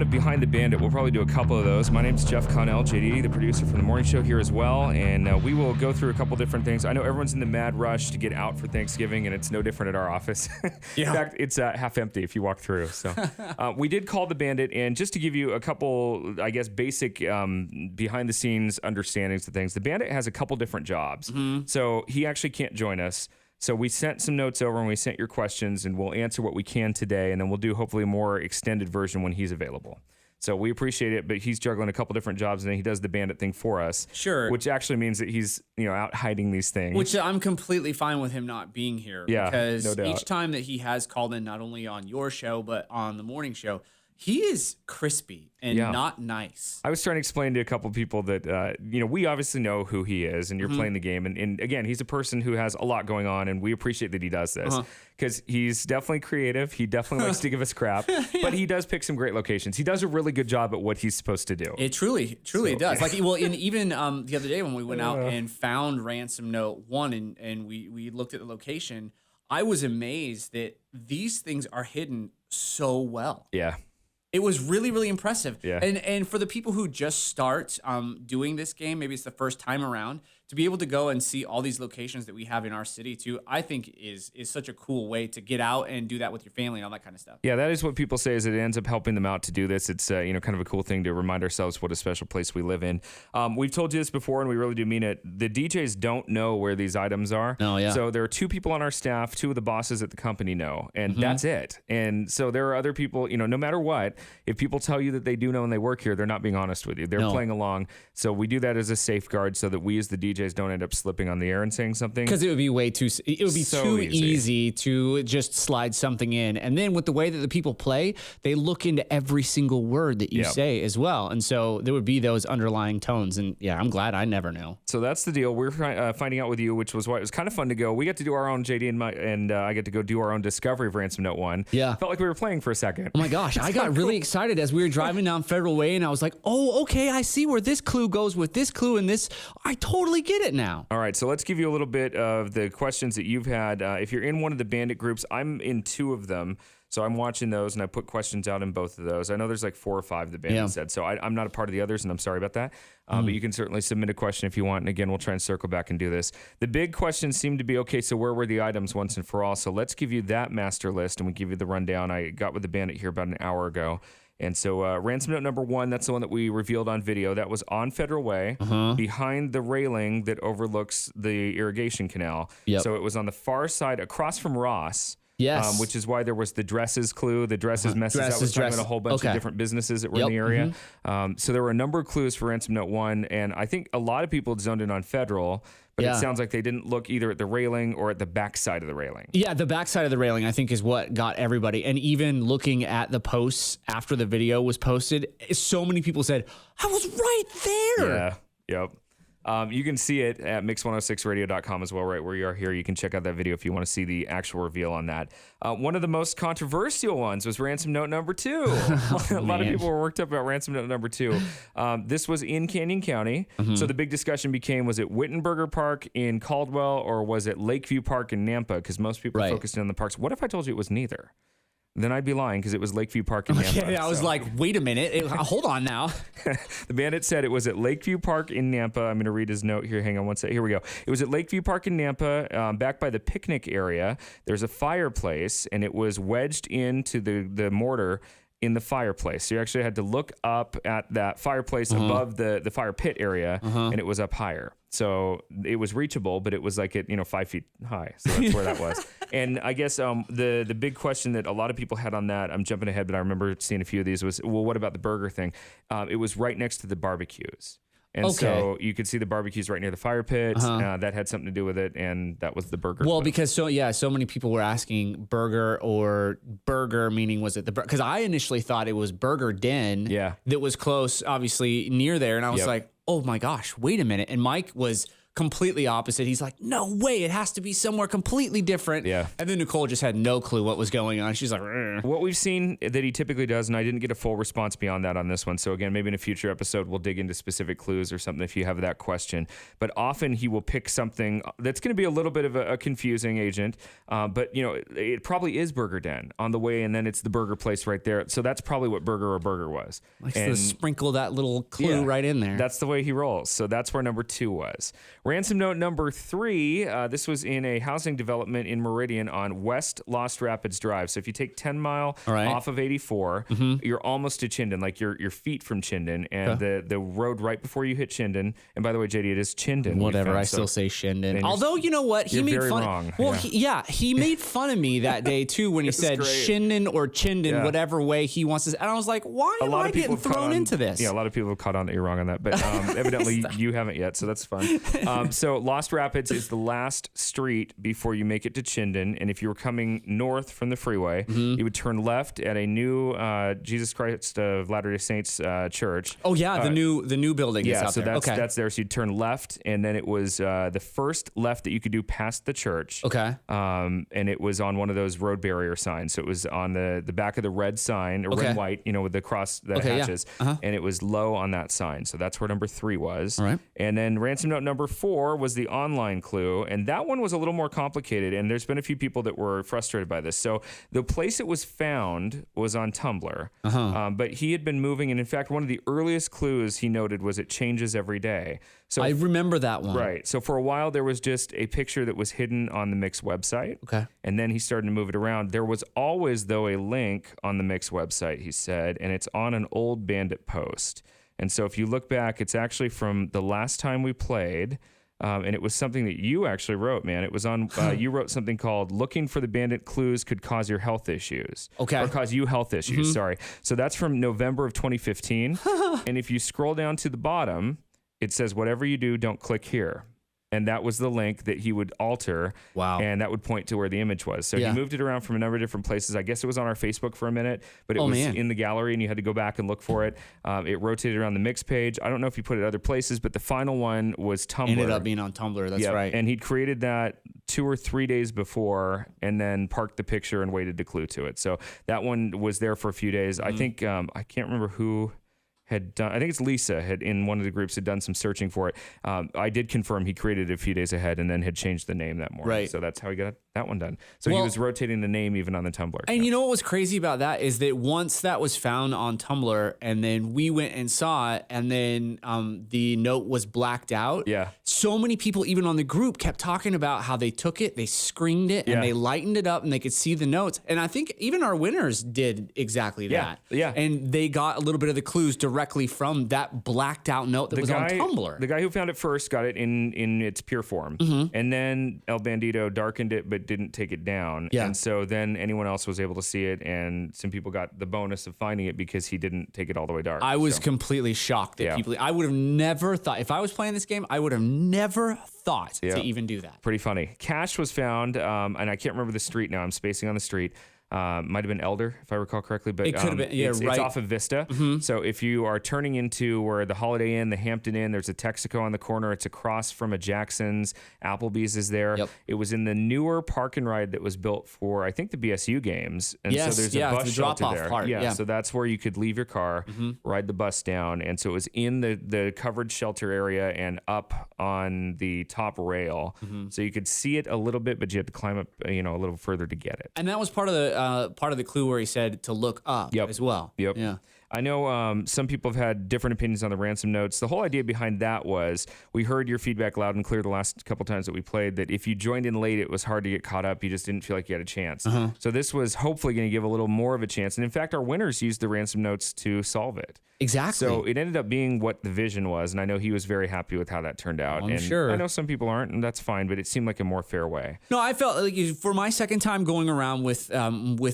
installment of Behind the Bandit. We'll probably do a couple of those. My name's Jeff Connell, JD, the producer from the morning show here as well, and we will go through a couple different things. I know everyone's in the mad rush to get out for Thanksgiving, and it's no different at our office. Yeah. In fact, it's half empty if you walk through. So we did call the Bandit, and just to give you a couple, I guess, basic behind-the-scenes understandings of things, the Bandit has a couple different jobs. Mm-hmm. So he actually can't join us. So we sent some notes over and we sent your questions, and we'll answer what we can today, and then we'll do hopefully a more extended version when he's available. So we appreciate it, but he's juggling a couple different jobs, and then he does the Bandit thing for us. Sure. Which actually means that he's out hiding these things. Which I'm completely fine with him not being here. Yeah, because no doubt. Each time that he has called in, not only on your show, but on the morning show, he is crispy and not nice. I was trying to explain to a couple people that, we obviously know who he is, and you're playing the game. And again, he's a person who has a lot going on, and we appreciate that he does this because he's definitely creative. He definitely likes to give us crap, but he does pick some great locations. He does a really good job at what he's supposed to do. It truly does. Like, well, even the other day when we went out and found Ransom Note 1 and we looked at the location, I was amazed that these things are hidden so well. Yeah. It was really, really impressive. Yeah. And for the people who just start doing this game, maybe it's the first time around, to be able to go and see all these locations that we have in our city too, I think is such a cool way to get out and do that with your family and all that kind of stuff. Yeah, that is what people say, is it ends up helping them out to do this. It's kind of a cool thing to remind ourselves what a special place we live in. We've told you this before, and we really do mean it. The DJs don't know where these items are. Oh, yeah. So there are two people on our staff, two of the bosses at the company know, and that's it. And so there are other people, no matter what, if people tell you that they do know and they work here, they're not being honest with you. They're playing along. So we do that as a safeguard so that we as the DJs don't end up slipping on the air and saying something. Because it would be so too easy to just slide something in. And then with the way that the people play, they look into every single word that you say as well. And so there would be those underlying tones. And yeah, I'm glad I never knew. So that's the deal. We're finding out with you, which was why it was kind of fun to go. We got to do our own, JD and I get to go do our own discovery of Ransom Note 1. Yeah. Felt like we were playing for a second. Oh my gosh. I got really excited as we were driving down Federal Way, and I was like, oh, okay, I see where this clue goes with this clue and this. I totally get it now. All right, so let's give you a little bit of the questions that you've had. If you're in one of the Bandit groups, I'm in two of them. So I'm watching those, and I put questions out in both of those. I know there's like 4 or 5 the Bandit said, so I'm not a part of the others, and I'm sorry about that. But you can certainly submit a question if you want, and again, we'll try and circle back and do this. The big questions seem to be, okay, so where were the items once and for all? So let's give you that master list, and we give you the rundown. I got with the Bandit here about an hour ago. And so Ransom Note number 1, that's the one that we revealed on video. That was on Federal Way, behind the railing that overlooks the irrigation canal. Yep. So it was on the far side, across from Ross. Yes. Which is why there was the dresses clue. The dresses messes that was talking about a whole bunch of different businesses that were in the area. So there were a number of clues for Ransom Note 1, and I think a lot of people zoned in on Federal, but it sounds like they didn't look either at the railing or at the back side of the railing. Yeah, the back side of the railing, I think, is what got everybody. And even looking at the posts after the video was posted, so many people said, I was right there. Yeah, yep. You can see it at mix106radio.com as well, right where you are here. You can check out that video if you want to see the actual reveal on that. One of the most controversial ones was Ransom Note number 2. A lot of people were worked up about Ransom Note number 2. This was in Canyon County. So the big discussion became, was it Wittenberger Park in Caldwell or was it Lakeview Park in Nampa? Because most people focused in on the parks. What if I told you it was neither? Then I'd be lying because it was Lakeview Park in Nampa. I was like, wait a minute. Hold on now. The Bandit said it was at Lakeview Park in Nampa. I'm going to read his note here. Hang on one second. Here we go. It was at Lakeview Park in Nampa, back by the picnic area. There's a fireplace, and it was wedged into the mortar in the fireplace. So you actually had to look up at that fireplace above the fire pit area, and it was up higher. So it was reachable, but it was like 5 feet high. So that's where that was. And I guess the big question that a lot of people had on that, I'm jumping ahead, but I remember seeing a few of these, was, well, what about the burger thing? It was right next to the barbecues. And so you could see the barbecues right near the fire pit. That had something to do with it, and that was the burger. Well, because so many people were asking burger meaning was it the because I initially thought it was Burger Den. Yeah, that was close, obviously near there, and I was like, oh my gosh, wait a minute. And Mike was completely opposite. He's like, no way, it has to be somewhere completely different. Yeah. And then Nicole just had no clue what was going on. She's like, what we've seen that he typically does, and I didn't get a full response beyond that on this one. So again, maybe in a future episode, we'll dig into specific clues or something if you have that question. But often he will pick something that's going to be a little bit of a confusing agent. But it probably is Burger Den on the way, and then it's the burger place right there. So that's probably what Burger or Burger was. Likes to sprinkle that little clue right in there. That's the way he rolls. So that's where number 2 was. Ransom note number 3, this was in a housing development in Meridian on West Lost Rapids Drive. So if you take 10 Mile off of 84, you're almost to Chinden, like your feet from Chinden, and the road right before you hit Chinden. And by the way, JD, it is Chinden. Whatever, I still say Chinden. Although, you know what? He made fun. Wrong. Well, he made fun of me that day too when he said Chinden or Chinden, whatever way he wants to. And I was like, why am I getting thrown into this? Yeah, a lot of people have caught on that you're wrong on that, but evidently you haven't yet, so that's fun. So Lost Rapids is the last street before you make it to Chinden, and if you were coming north from the freeway, you would turn left at a new Jesus Christ of Latter-day Saints church. Oh yeah, the new building is out there. That's there. So you'd turn left, and then it was the first left that you could do past the church. Okay. And it was on one of those road barrier signs. So it was on the back of the red sign, or red white, with the cross, the hatches, and it was low on that sign. So that's where number 3 was. All right. And then ransom note number 4 was the online clue, and that one was a little more complicated. And there's been a few people that were frustrated by this. So the place it was found was on Tumblr, but he had been moving, and in fact, one of the earliest clues he noted was it changes every day. So I remember that one. Right. So for a while, there was just a picture that was hidden on the Mix website. Okay. And then he started to move it around. There was always, though, a link on the Mix website, he said, and it's on an old Bandit post. And so if you look back, it's actually from the last time we played. And it was something that you actually wrote, man. It was on, you wrote something called "Looking for the Bandit Clues Could Cause Your Health Issues." Okay. Or cause you health issues, sorry. So that's from November of 2015. And if you scroll down to the bottom, it says, "Whatever you do, don't click here." And that was the link that he would alter. Wow. And that would point to where the image was. So he moved it around from a number of different places. I guess it was on our Facebook for a minute, but it was in the gallery and you had to go back and look for it. It rotated around the Mix page. I don't know if he put it other places, but the final one was Tumblr. Ended up being on Tumblr. That's right. And he'd created that 2 or 3 days before and then parked the picture and waited to clue to it. So that one was there for a few days. I think, I can't remember who had done, I think it's Lisa had in one of the groups had done some searching for it. I did confirm he created it a few days ahead and then had changed the name that morning. Right. So that's how he got that one done. So he was rotating the name even on the Tumblr. And you know what was crazy about that is that once that was found on Tumblr and then we went and saw it and then the note was blacked out. Yeah. So many people, even on the group, kept talking about how they took it, they screened it, and they lightened it up and they could see the notes. And I think even our winners did exactly that. Yeah. And they got a little bit of the clues directly from that blacked out note that was on Tumblr. The guy who found it first got it in its pure form. And then El Bandito darkened it but didn't take it down. Yeah. And so then anyone else was able to see it, and some people got the bonus of finding it because he didn't take it all the way dark. I was completely shocked that people, I would have never thought, if I was playing this game, I would have never thought to even do that. Pretty funny. Cash was found, and I can't remember the street now. I'm spacing on the street. Might have been Elder, if I recall correctly, but it could have been. It's off of Vista. So if you are turning into where the Holiday Inn, the Hampton Inn, there's a Texaco on the corner. It's across from a Jackson's. Applebee's is there. It was in the newer park and ride that was built for, I think, the BSU games. And so there's a bus the shelter drop-off there. part. So that's where you could leave your car, ride the bus down, and so it was in the covered shelter area and up on the top rail. So you could see it a little bit, but you had to climb up, a little further to get it. And that was part of the clue where he said to look up as well. Yeah. I know some people have had different opinions on the ransom notes. The whole idea behind that was we heard your feedback loud and clear the last couple times that we played that if you joined in late, it was hard to get caught up. You just didn't feel like you had a chance. So this was hopefully going to give a little more of a chance. And in fact, our winners used the ransom notes to solve it. Exactly. So it ended up being what the vision was. And I know he was very happy with how that turned out. I'm sure. I know some people aren't, and that's fine, but it seemed like a more fair way. No, I felt like for my second time going around with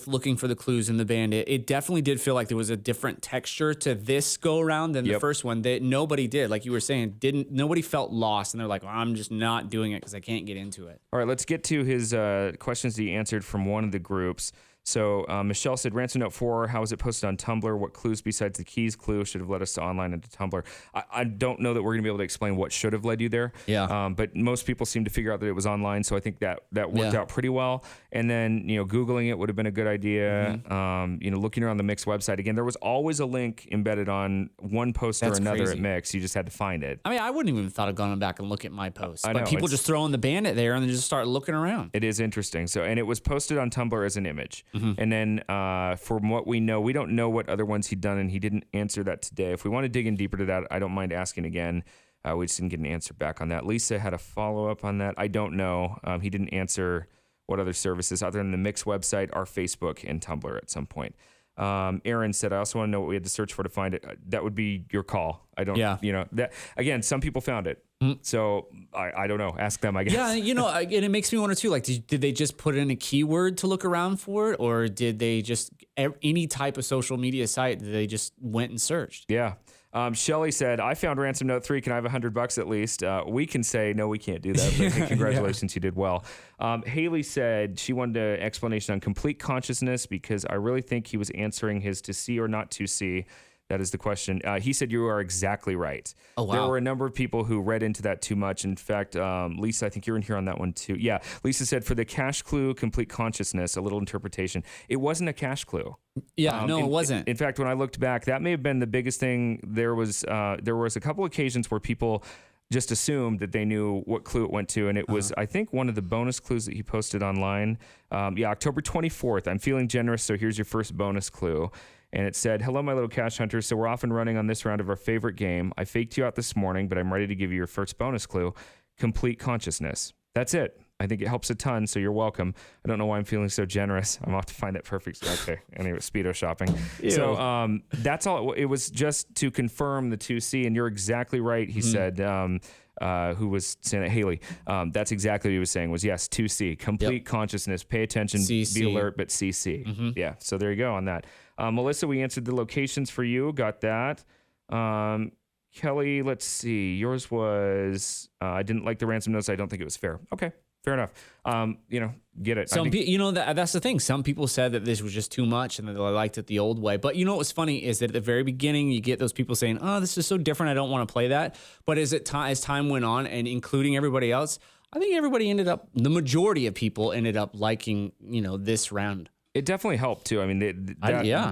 looking for the clues in the Bandit, it definitely did feel like there was a different texture to this go around than the first one that nobody did. Like you were saying, nobody felt lost, and they're like, well, I'm just not doing it because I can't get into it. All right, let's get to his questions that he answered from one of the groups. So Michelle said, Ransom Note 4, how is it posted on Tumblr? What clues besides the keys clue should have led us to online and to Tumblr? I don't know that we're going to be able to explain what should have led you there. Yeah. But most people seem to figure out that it was online, so I think that worked out pretty well. And then, Googling it would have been a good idea. Looking around the Mix website. Again, there was always a link embedded on one post or another crazy. at Mix. You just had to find it. I mean, I wouldn't even thought of going back and look at my posts. I know, but people just throwing the bandit there and then just start looking around. It is interesting. So, and it was posted on Tumblr as an image. And then from what we know, we don't know what other ones he'd done, and he didn't answer that today. If we want to dig in deeper to that, I don't mind asking again. We just didn't get an answer back on that. Lisa had a follow-up on that. I don't know. He didn't answer what other services other than the Mix website, our Facebook, and Tumblr at some point. Aaron said, I also want to know what we had to search for to find it. That would be your call. I don't, that again, some people found it. So I don't know. Ask them, I guess. Yeah, and it makes me wonder too, like, did they just put in a keyword to look around for it? Or did they just, any type of social media site, they just went and searched? Yeah. Shelly said, I found Ransom Note 3. Can I have $100 at least? We can say, no, we can't do that. But hey, congratulations, you did well. Haley said she wanted an explanation on complete consciousness because I really think he was answering his to see or not to see. That is the question. He said you are exactly right. Oh, wow. There were a number of people who read into that too much. In fact, Lisa, I think you're in here on that one too. Yeah, Lisa said for the cache clue, complete consciousness, a little interpretation. It wasn't a cache clue. Yeah, no, it wasn't. In fact, when I looked back, that may have been the biggest thing. There was a couple occasions where people just assumed that they knew what clue it went to, and it was, I think, one of the bonus clues that he posted online. October 24th. I'm feeling generous, so here's your first bonus clue. And it said, hello, my little cash hunters. So we're off and running on this round of our favorite game. I faked you out this morning, but I'm ready to give you your first bonus clue, complete consciousness. That's it. I think it helps a ton, so you're welcome. I don't know why I'm feeling so generous. I'm off to find that perfect. Okay, anyway, Speedo shopping. Ew. So that's all. It was just to confirm the 2C, and you're exactly right. He said, who was saying it? Haley. That's exactly what he was saying was, yes, 2C, complete consciousness. Pay attention, CC. be alert, but CC. Yeah, so there you go on that. Melissa, we answered the locations for you. Got that. Kelly, let's see. Yours was, I didn't like the ransom notes. I don't think it was fair. Okay, fair enough. Get it. That's the thing. Some people said that this was just too much and that they liked it the old way. But what was funny is that at the very beginning, you get those people saying, oh, this is so different. I don't want to play that. But as time went on and including everybody else, I think the majority of people ended up liking, this round. It definitely helped too. I mean,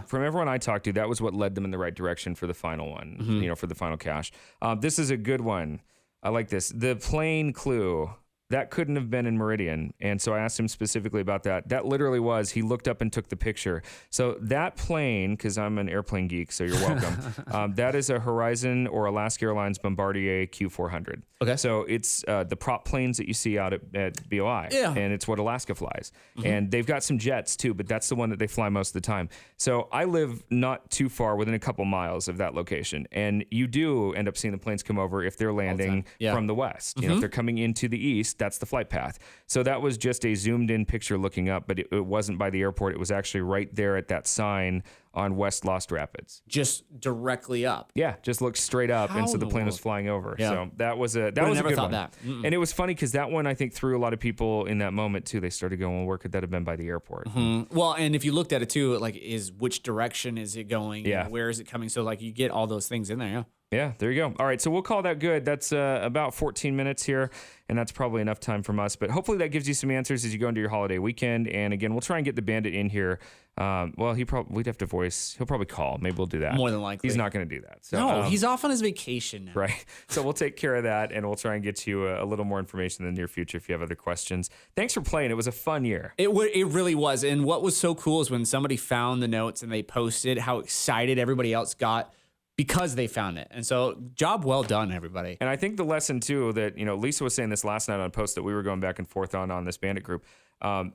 from everyone I talked to, that was what led them in the right direction for the final one, for the final cache. This is a good one. I like this. The plane clue. That couldn't have been in Meridian. And so I asked him specifically about that. That literally was, he looked up and took the picture. So that plane, because I'm an airplane geek, so you're welcome. That is a Horizon or Alaska Airlines Bombardier Q400. Okay. So it's the prop planes that you see out at BOI. Yeah. And it's what Alaska flies. And they've got some jets too, but that's the one that they fly most of the time. So I live not too far, within a couple miles of that location. And you do end up seeing the planes come over if they're landing from the west. If they're coming into the east, that's the flight path. So that was just a zoomed in picture looking up, but it wasn't by the airport. It was actually right there at that sign on West Lost Rapids. Just directly up. Yeah, just looked straight up, and so the plane was flying over. Yeah. So that was a good one. And it was funny because that one I think threw a lot of people in that moment too. They started going, well, where could that have been by the airport? Well, and if you looked at it too, like which direction is it going? Yeah. Where is it coming? So you get all those things in there. Yeah. Yeah, there you go. All right, so we'll call that good. That's about 14 minutes here, and that's probably enough time from us. But hopefully that gives you some answers as you go into your holiday weekend. And again, we'll try and get the bandit in here. We'd have to voice. He'll probably call. Maybe we'll do that. More than likely. He's not going to do that. So, no, he's off on his vacation now. Right. So we'll take care of that, and we'll try and get you a little more information in the near future if you have other questions. Thanks for playing. It was a fun year. It really was. And what was so cool is when somebody found the notes and they posted, how excited everybody else got because they found it. And so job well done, everybody. And I think the lesson too that, Lisa was saying this last night on a post that we were going back and forth on this bandit group.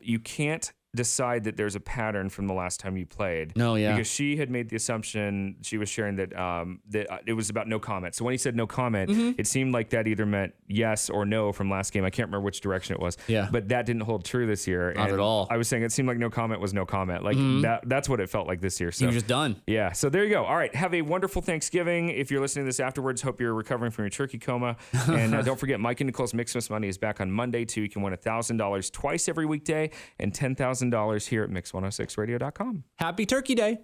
You can't decide that there's a pattern from the last time you played. No, yeah. Because she had made the assumption, she was sharing that that it was about no comment. So when he said no comment, it seemed like that either meant yes or no from last game. I can't remember which direction it was. Yeah. But that didn't hold true this year. Not at all. I was saying it seemed like no comment was no comment. Like that's what it felt like this year. So you were just done. Yeah. So there you go. All right. Have a wonderful Thanksgiving. If you're listening to this afterwards, hope you're recovering from your turkey coma. And don't forget, Mike and Nicole's Mixmas Money is back on Monday too. You can win $1,000 twice every weekday and $10,000 $1,000 here at mix106radio.com. Happy Turkey Day.